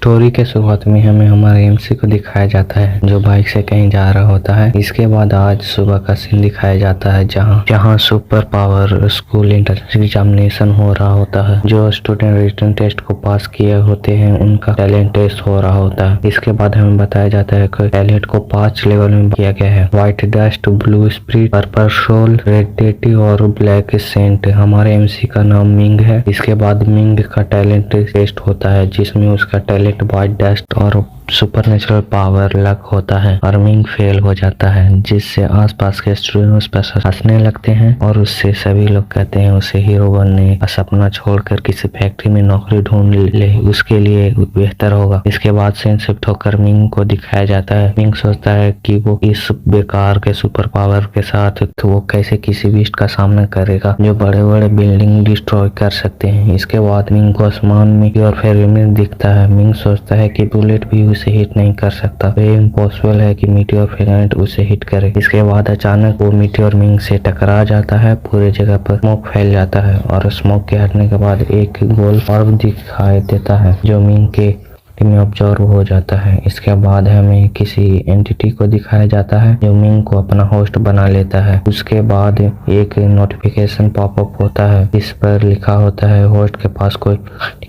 Story के शुरुआत में हमें हमारे एमसी को दिखाया जाता है जो बाइक से कहीं जा रहा होता है। इसके बाद आज सुबह का सीन दिखाया जाता है जहां super power school entrance examination हो रहा होता है। जो स्टूडेंट रिटन टेस्ट को पास किए होते हैं उनका टैलेंट टेस्ट हो रहा होता है। इसके बाद हमें बताया जाता है कि टैलेंट को 5 लेवल में किया गया है। White dust, blue spirit, purple soul, red deity और ब्लैक सेंट। हमारे एमसी का नाम मिंग है। इसके बाद मिंग का टैलेंट टेस्ट होता है जिसमें उसका टैलेंट व्हाइट डस्ट और सुपरनेचुरल पावर लक होता है और मिंग फेल हो जाता है, जिससे आसपास के स्टूडेंट उस पर हंसने लगते हैं और उससे सभी लोग कहते हैं उसे हीरो बनने का सपना छोड़कर किसी फैक्ट्री में नौकरी ढूंढ ले, उसके लिए बेहतर होगा। इसके बाद सीन शिफ्ट होकर मिंग को दिखाया जाता है। मिंग सोचता है कि वो इस बेकार के सुपर पावर के साथ तो वो कैसे किसी बीस्ट का सामना करेगा जो बड़े बड़े बिल्डिंग डिस्ट्रॉय कर सकते हैं। इसके बाद मिंग को आसमान में और फिर दिखता है। मिंग सोचता है कि बुलेट भी उसे हिट नहीं कर सकता। ये इम्पॉसिबल है कि मीटियोर फिलामेंट उसे हिट करे। इसके बाद अचानक वो मीटियोर मिंग से टकरा जाता है। पूरे जगह पर स्मोक फैल जाता है और स्मोक के हटने के बाद एक गोल ऑर्ब दिखाई देता है जो मिंग के में ऑब्जर्व हो जाता है। इसके बाद हमें किसी एंटिटी को दिखाया जाता है जो मिंग को अपना होस्ट बना लेता है। उसके बाद एक नोटिफिकेशन पॉपअप होता है इस पर लिखा होता है होस्ट के पास कोई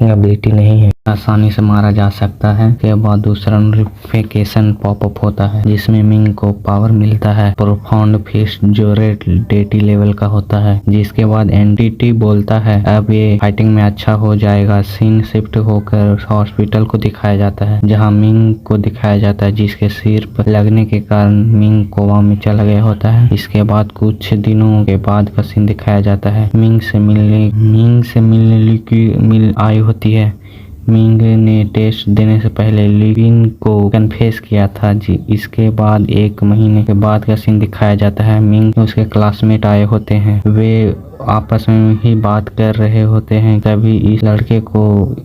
एबिलिटी नहीं है, आसानी से मारा जा सकता है। के बाद दूसरा नोटिफिकेशन पॉपअप होता है जिसमें मिंग को पावर मिलता है प्रोफाउंड फिस्ट जो रेड डेटी लेवल का होता है। जिसके बाद एंटिटी बोलता है अब ये फाइटिंग में अच्छा हो जाएगा। सीन शिफ्ट होकर हॉस्पिटल को दिखाया जाता है जहां मिंग को दिखाया जाता है जिसके सिर पर लगने के कारण मिंग कोमा में चला गया होता है। इसके बाद कुछ दिनों के बाद का सीन दिखाया जाता है। मिंग से मिलने की आई होती है। मिंग ने टेस्ट देने से पहले लिविन को कन्फेस किया था जी। इसके बाद 1 महीने के बाद का सीन दिखाया जाता है। मिंग उसके क्लासमेट आए होते हैं। वे आपस में ही बात कर रहे होते हैं। तभी इस लड़के को,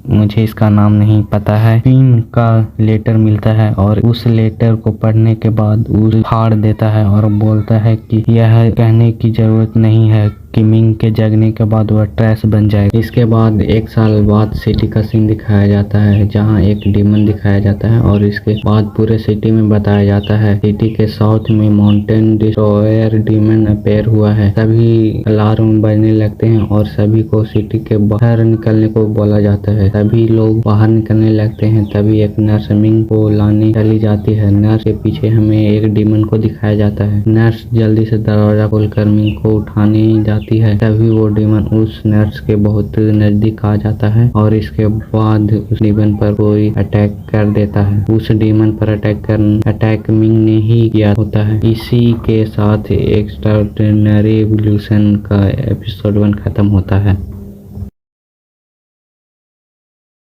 मुझे इसका नाम नहीं पता है, पिन का लेटर मिलता है और उस लेटर को पढ़ने के बाद उसे फाड़ देता है और बोलता है कि यह कहने की जरूरत नहीं है कि मिंग के जगने के बाद वह ट्रैश बन जाएगा। इसके बाद 1 साल बाद सिटी का सीन दिखाया जाता है जहां एक डीमन दिखाया जाता है और इसके बाद पूरे सिटी में बताया जाता है सिटी के साउथ में माउंटेन डिस्ट्रॉयर डीमन अपेयर हुआ है। सभी अलार्म बजने लगते हैं और सभी को सिटी के बाहर निकलने को बोला जाता है। सभी लोग बाहर निकलने लगते हैं। तभी एक नर्स मिंग को लाने चली जाती है। नर्स के पीछे हमें एक डीमन को दिखाया जाता है। नर्स जल्दी से दरवाजा खोलकर मिंग को उठाने जाती है। तभी वो डीमन उस नर्स के बहुत नजदीक आ जाता है और इसके बाद उस डीमन पर कोई अटैक कर देता है। उस डीमन पर अटैक मिंग ने ही किया होता है। इसी के साथ एक्स्ट्राऑर्डिनरी एवोल्यूशन का एपिसोड 1 खत्म होता है।